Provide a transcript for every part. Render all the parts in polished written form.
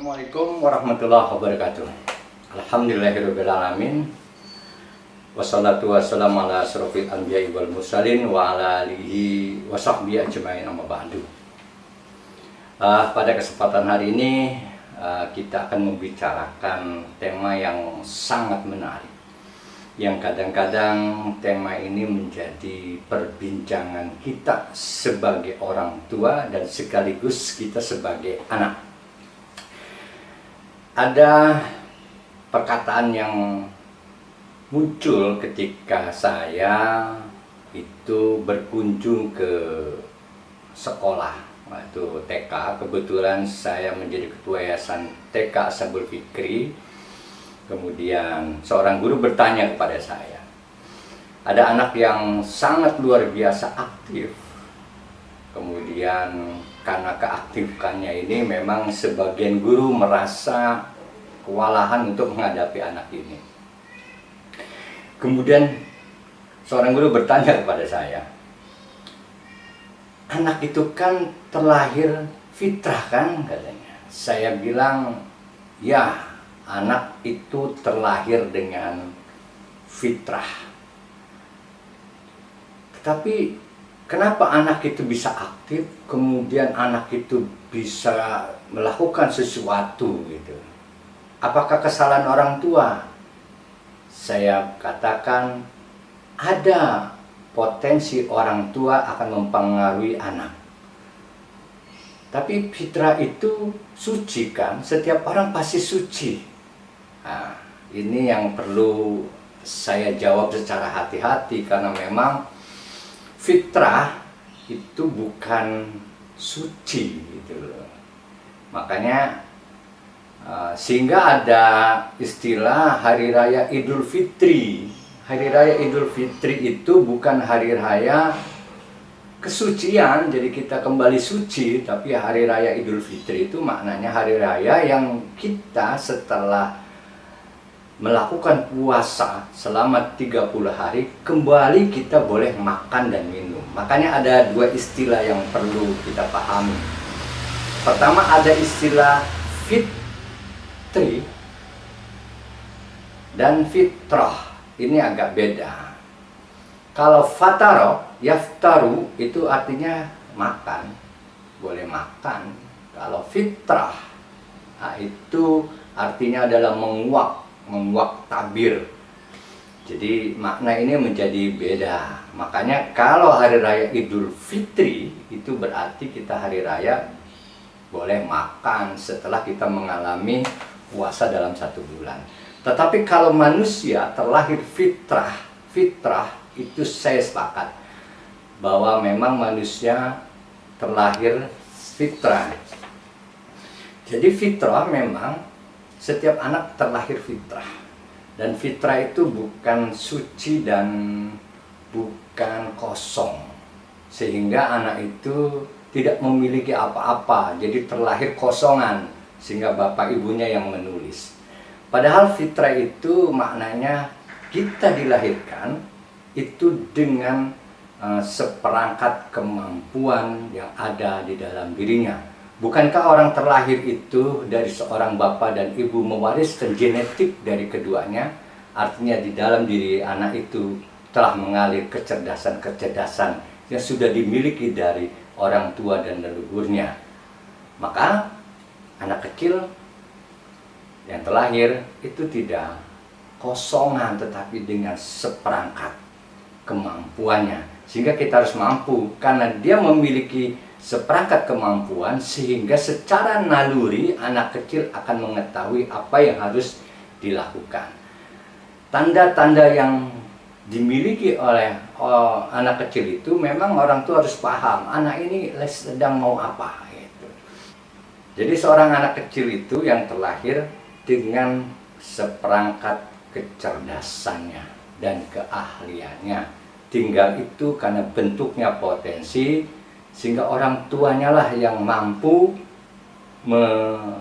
Assalamualaikum warahmatullahi wabarakatuh. Alhamdulillahirrahmanirrahim. Wassalatu wassalamu ala asrofil anbiya'i wal mursalin wa ala alihi wa sahbihi ajma'in amma ba'du. Pada kesempatan hari ini kita akan membicarakan tema yang sangat menarik, yang kadang-kadang tema ini menjadi perbincangan kita sebagai orang tua dan sekaligus kita sebagai anak. Ada perkataan yang muncul ketika saya itu berkunjung ke sekolah, yaitu TK. Kebetulan saya menjadi ketua yayasan TK Ashabul Fikri. Kemudian seorang guru bertanya kepada saya, ada anak yang sangat luar biasa aktif. Kemudian karena keaktifkannya ini memang sebagian guru merasa kewalahan untuk menghadapi anak ini. Kemudian seorang guru bertanya kepada saya, anak itu kan terlahir fitrah kan katanya. Saya bilang, ya, anak itu terlahir dengan fitrah. Tetapi kenapa anak itu bisa aktif, kemudian anak itu bisa melakukan sesuatu gitu? Apakah kesalahan orang tua? Saya katakan ada potensi orang tua akan mempengaruhi anak. Tapi fitrah itu suci kan? Setiap orang pasti suci. Nah, ini yang perlu saya jawab secara hati-hati karena memang fitrah itu bukan suci gitu loh. Makanya sehingga ada istilah Hari Raya Idul Fitri. Hari Raya Idul Fitri itu bukan hari raya kesucian, jadi kita kembali suci, tapi Hari Raya Idul Fitri itu maknanya hari raya yang kita setelah melakukan puasa selama 30 hari, kembali kita boleh makan dan minum. Makanya ada dua istilah yang perlu kita pahami. Pertama ada istilah fitri dan fitrah. Ini agak beda. Kalau fataro, yaftaru itu artinya makan, boleh makan. Kalau fitrah, nah itu artinya adalah menguak tabir. Jadi makna ini menjadi beda. Makanya kalau hari raya Idul Fitri itu berarti kita hari raya boleh makan setelah kita mengalami puasa dalam 1 bulan. Tetapi kalau manusia terlahir fitrah itu saya sepakat bahwa memang manusia terlahir fitrah. Jadi fitrah memang setiap anak terlahir fitrah, dan fitrah itu bukan suci dan bukan kosong, sehingga anak itu tidak memiliki apa-apa, jadi terlahir kosongan, sehingga bapak ibunya yang menulis. Padahal fitrah itu maknanya kita dilahirkan itu dengan seperangkat kemampuan yang ada di dalam dirinya. Bukankah orang terlahir itu dari seorang bapak dan ibu mewariskan genetik dari keduanya? Artinya di dalam diri anak itu telah mengalir kecerdasan-kecerdasan yang sudah dimiliki dari orang tua dan leluhurnya. Maka anak kecil yang terlahir itu tidak kosongan, tetapi dengan seperangkat kemampuannya. Sehingga kita harus mampu, karena dia memiliki seperangkat kemampuan, sehingga secara naluri anak kecil akan mengetahui apa yang harus dilakukan. Tanda-tanda yang dimiliki oleh anak kecil itu memang orang tua harus paham, anak ini sedang mau apa gitu. Jadi seorang anak kecil itu yang terlahir dengan seperangkat kecerdasannya dan keahliannya. Tinggal itu karena bentuknya potensi, sehingga orang tuanya lah yang mampu menggali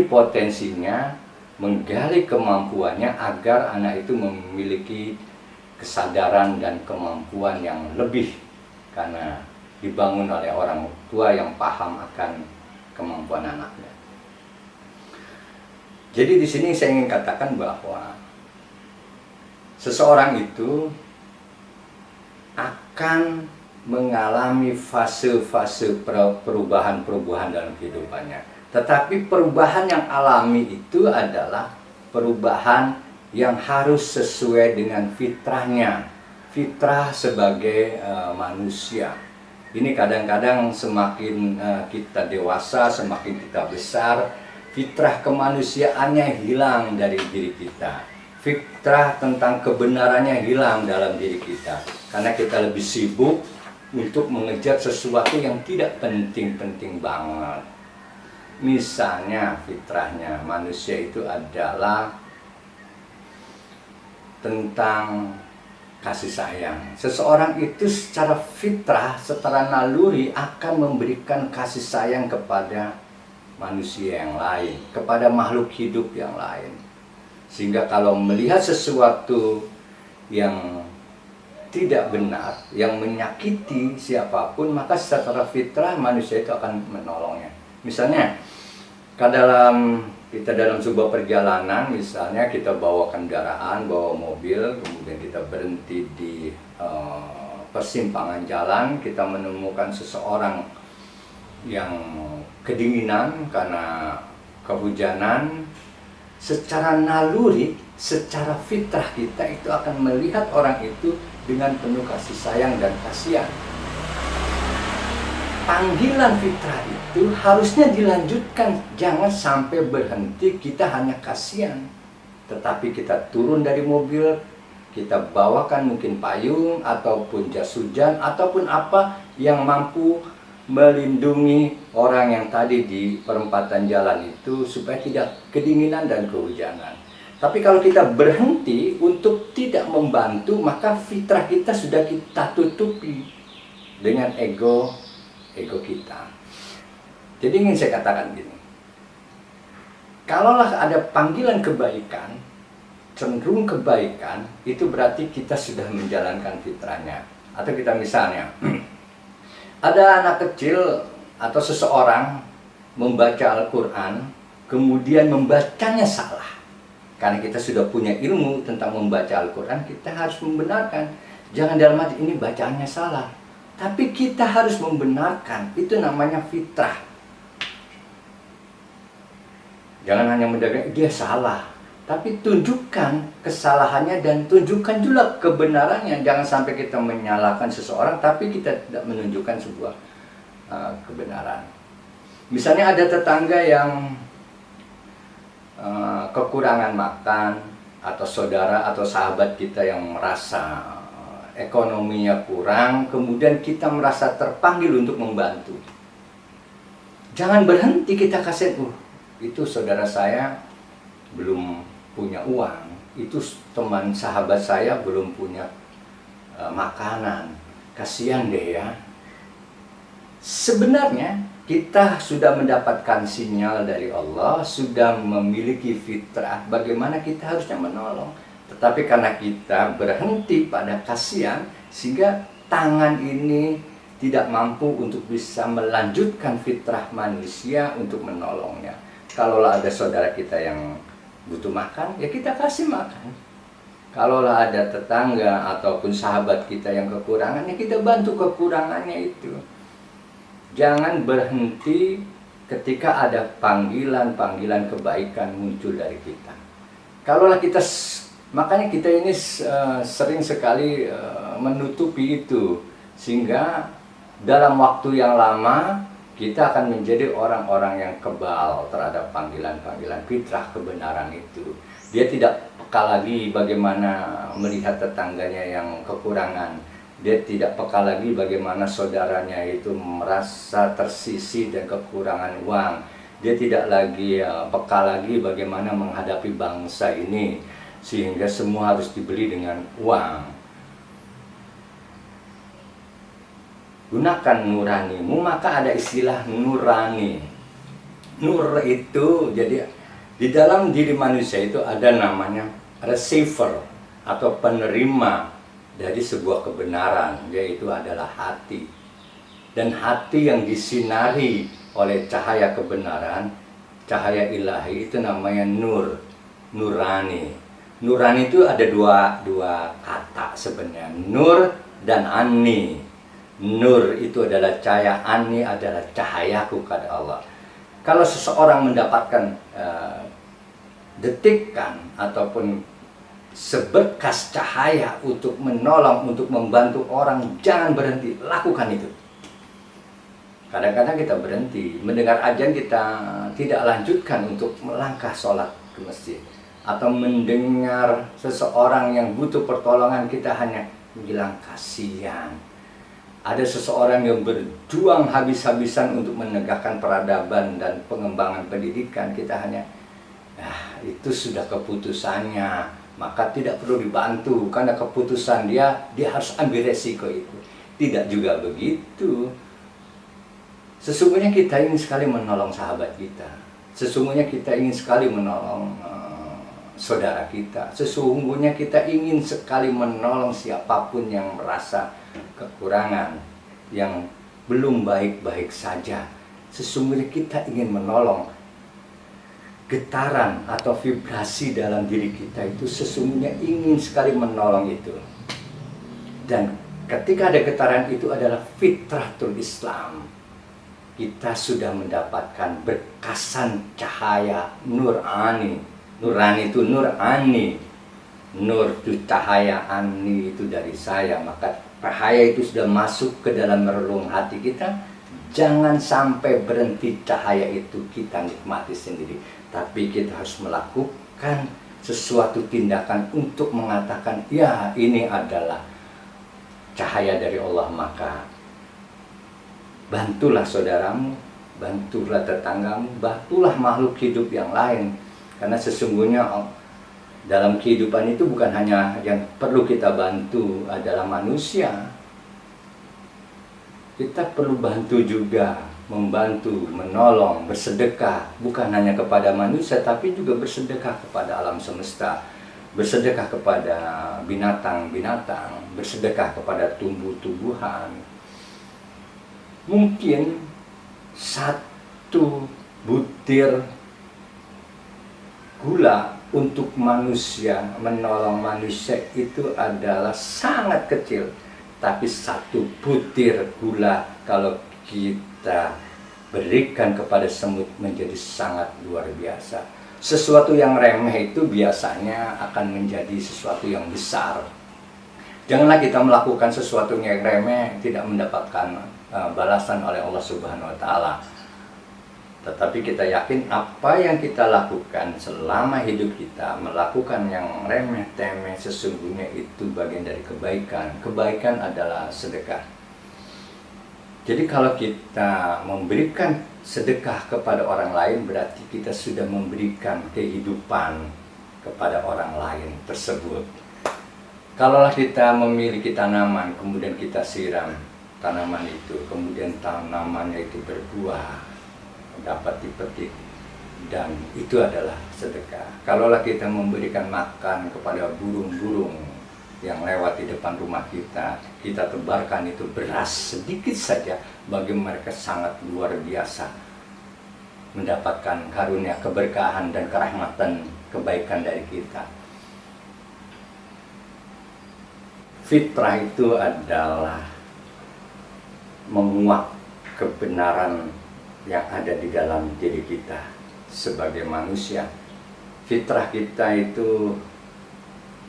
potensinya, menggali kemampuannya agar anak itu memiliki kesadaran dan kemampuan yang lebih, karena dibangun oleh orang tua yang paham akan kemampuan anaknya. Jadi di sini saya ingin katakan bahwa seseorang itu akan mengalami fase-fase perubahan-perubahan dalam kehidupannya. Tetapi perubahan yang alami itu adalah perubahan yang harus sesuai dengan fitrahnya. Fitrah sebagai manusia. Ini kadang-kadang semakin kita dewasa, semakin kita besar, fitrah kemanusiaannya hilang dari diri kita. Fitrah tentang kebenarannya hilang dalam diri kita. Karena kita lebih sibuk untuk mengejar sesuatu yang tidak penting-penting banget. Misalnya fitrahnya manusia itu adalah tentang kasih sayang. Seseorang itu secara fitrah, secara naluri akan memberikan kasih sayang kepada manusia yang lain, kepada makhluk hidup yang lain. Sehingga kalau melihat sesuatu yang tidak benar, yang menyakiti siapapun, maka secara fitrah manusia itu akan menolongnya. Misalnya, kita dalam sebuah perjalanan, misalnya kita bawa kendaraan, bawa mobil, kemudian kita berhenti di persimpangan jalan, kita menemukan seseorang yang kedinginan karena kehujanan. Secara naluri, secara fitrah kita itu akan melihat orang itu dengan penuh kasih sayang dan kasihan. Panggilan fitrah itu harusnya dilanjutkan, jangan sampai berhenti kita hanya kasihan. Tetapi kita turun dari mobil, kita bawakan mungkin payung ataupun jas hujan ataupun apa yang mampu melindungi orang yang tadi di perempatan jalan itu supaya tidak kedinginan dan kehujanan. Tapi kalau kita berhenti untuk tidak membantu, maka fitrah kita sudah kita tutupi dengan ego kita. Jadi ingin saya katakan gini, kalaulah ada panggilan kebaikan, cenderung kebaikan, itu berarti kita sudah menjalankan fitrahnya. Atau kita misalnya, ada anak kecil atau seseorang membaca Al-Quran, kemudian membacanya salah. Karena kita sudah punya ilmu tentang membaca Al-Quran, kita harus membenarkan. Jangan dalam arti ini bacaannya salah, tapi kita harus membenarkan, itu namanya fitrah. Jangan hanya mendagang, dia salah. Tapi tunjukkan kesalahannya dan tunjukkan juga kebenarannya. Jangan sampai kita menyalahkan seseorang, tapi kita tidak menunjukkan sebuah kebenaran. Misalnya ada tetangga yang kekurangan makan, atau saudara atau sahabat kita yang merasa ekonominya kurang, kemudian kita merasa terpanggil untuk membantu. Jangan berhenti kita kasih, itu saudara saya belum punya uang, itu teman sahabat saya belum punya makanan, kasihan deh ya. Sebenarnya kita sudah mendapatkan sinyal dari Allah, sudah memiliki fitrah bagaimana kita harusnya menolong. Tetapi karena kita berhenti pada kasihan, sehingga tangan ini tidak mampu untuk bisa melanjutkan fitrah manusia untuk menolongnya. Kalaulah ada saudara kita yang butuh makan, ya kita kasih makan. Kalaulah ada tetangga ataupun sahabat kita yang kekurangan, ya kita bantu kekurangannya itu. Jangan berhenti ketika ada panggilan-panggilan kebaikan muncul dari kita. Kalaulah kita, makanya kita ini sering sekali menutupi itu, sehingga dalam waktu yang lama kita akan menjadi orang-orang yang kebal terhadap panggilan-panggilan fitrah kebenaran itu. Dia tidak peka lagi bagaimana melihat tetangganya yang kekurangan. Dia tidak peka lagi bagaimana saudaranya itu merasa tersisih dan kekurangan uang. Dia tidak lagi peka lagi bagaimana menghadapi bangsa ini, sehingga semua harus dibeli dengan uang. Gunakan nuranimu, maka ada istilah nurani. Nur itu, jadi di dalam diri manusia itu ada namanya receiver atau penerima dari sebuah kebenaran, yaitu adalah hati. Dan hati yang disinari oleh cahaya kebenaran cahaya ilahi itu namanya nur, nurani. Nurani itu ada dua kata sebenarnya, nur dan ani. Nur itu adalah cahaya, ani adalah cahayaku, kata Allah. Kalau seseorang mendapatkan detikan ataupun seberkas cahaya untuk menolong, untuk membantu orang, jangan berhenti, lakukan itu. Kadang-kadang kita berhenti, mendengar azan kita tidak lanjutkan untuk melangkah sholat ke masjid. Atau mendengar seseorang yang butuh pertolongan, kita hanya bilang kasihan. Ada seseorang yang berjuang habis-habisan untuk menegakkan peradaban dan pengembangan pendidikan, kita hanya, itu sudah keputusannya, maka tidak perlu dibantu, karena keputusan dia harus ambil resiko itu. Tidak juga begitu. Sesungguhnya kita ingin sekali menolong sahabat kita. Sesungguhnya kita ingin sekali menolong saudara kita. Sesungguhnya kita ingin sekali menolong siapapun yang merasa kekurangan, yang belum baik-baik saja. Sesungguhnya kita ingin menolong. Getaran atau vibrasi dalam diri kita itu sesungguhnya ingin sekali menolong itu. Dan ketika ada getaran itu adalah fitratul Islam. Kita sudah mendapatkan berkasan cahaya nurani. Nurani itu nurani. Nur itu cahaya, ani itu dari saya. Maka cahaya itu sudah masuk ke dalam relung hati kita. Jangan sampai berhenti cahaya itu kita nikmati sendiri. Tapi kita harus melakukan sesuatu tindakan untuk mengatakan, ya ini adalah cahaya dari Allah. Maka bantulah saudaramu, bantulah tetanggamu, bantulah makhluk hidup yang lain. Karena sesungguhnya dalam kehidupan itu bukan hanya yang perlu kita bantu adalah manusia. Kita perlu bantu juga, membantu, menolong, bersedekah. Bukan hanya kepada manusia, tapi juga bersedekah kepada alam semesta. Bersedekah kepada binatang-binatang, bersedekah kepada tumbuh-tumbuhan. Mungkin satu butir gula untuk manusia, menolong manusia itu adalah sangat kecil. Tapi satu butir gula kalau kita berikan kepada semut menjadi sangat luar biasa. Sesuatu yang remeh itu biasanya akan menjadi sesuatu yang besar. Janganlah kita melakukan sesuatu yang remeh tidak mendapatkan balasan oleh Allah Subhanahu wa Ta'ala. Tetapi kita yakin apa yang kita lakukan selama hidup kita, melakukan yang remeh-temeh, sesungguhnya itu bagian dari kebaikan. Kebaikan adalah sedekah. Jadi kalau kita memberikan sedekah kepada orang lain, berarti kita sudah memberikan kehidupan kepada orang lain tersebut. Kalaulah kita memiliki tanaman, kemudian kita siram tanaman itu, kemudian tanamannya itu berbuah, dapat dipetik, dan itu adalah sedekah. Kalaulah kita memberikan makan kepada burung-burung yang lewat di depan rumah kita, kita tebarkan itu beras sedikit saja, bagi mereka sangat luar biasa mendapatkan karunia, keberkahan dan kerahmatan, kebaikan dari kita. Fitrah itu adalah menguak kebenaran yang ada di dalam diri kita sebagai manusia. Fitrah kita itu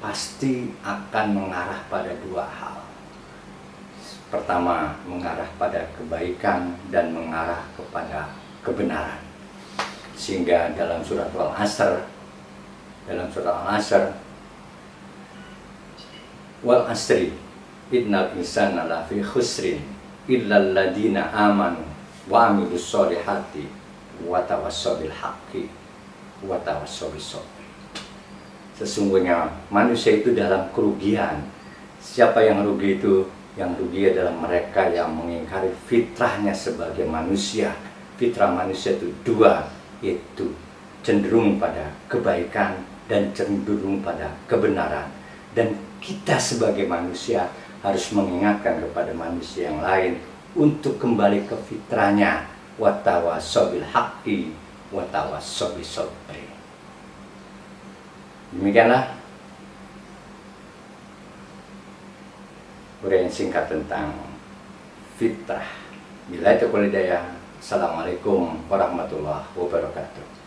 pasti akan mengarah pada dua hal. Pertama, mengarah pada kebaikan dan mengarah kepada kebenaran. Sehingga dalam surat Al-Asr, wal asri innal insana lafi khusrin illal ladina amanu wa amilus solihati wa tawassaw bil haqqi wa tawassaw bis sabr. Sesungguhnya manusia itu dalam kerugian. Siapa yang rugi itu? Yang rugi adalah mereka yang mengingkari fitrahnya sebagai manusia. Fitrah manusia itu dua, yaitu cenderung pada kebaikan dan cenderung pada kebenaran. Dan kita sebagai manusia harus mengingatkan kepada manusia yang lain untuk kembali ke fitrahnya, wa tawassaw bil haqqi wa tawassaw bis-sabri. Demikianlah uraian singkat tentang fitrah. Bila itu kuliah, Assalamualaikum warahmatullahi wabarakatuh.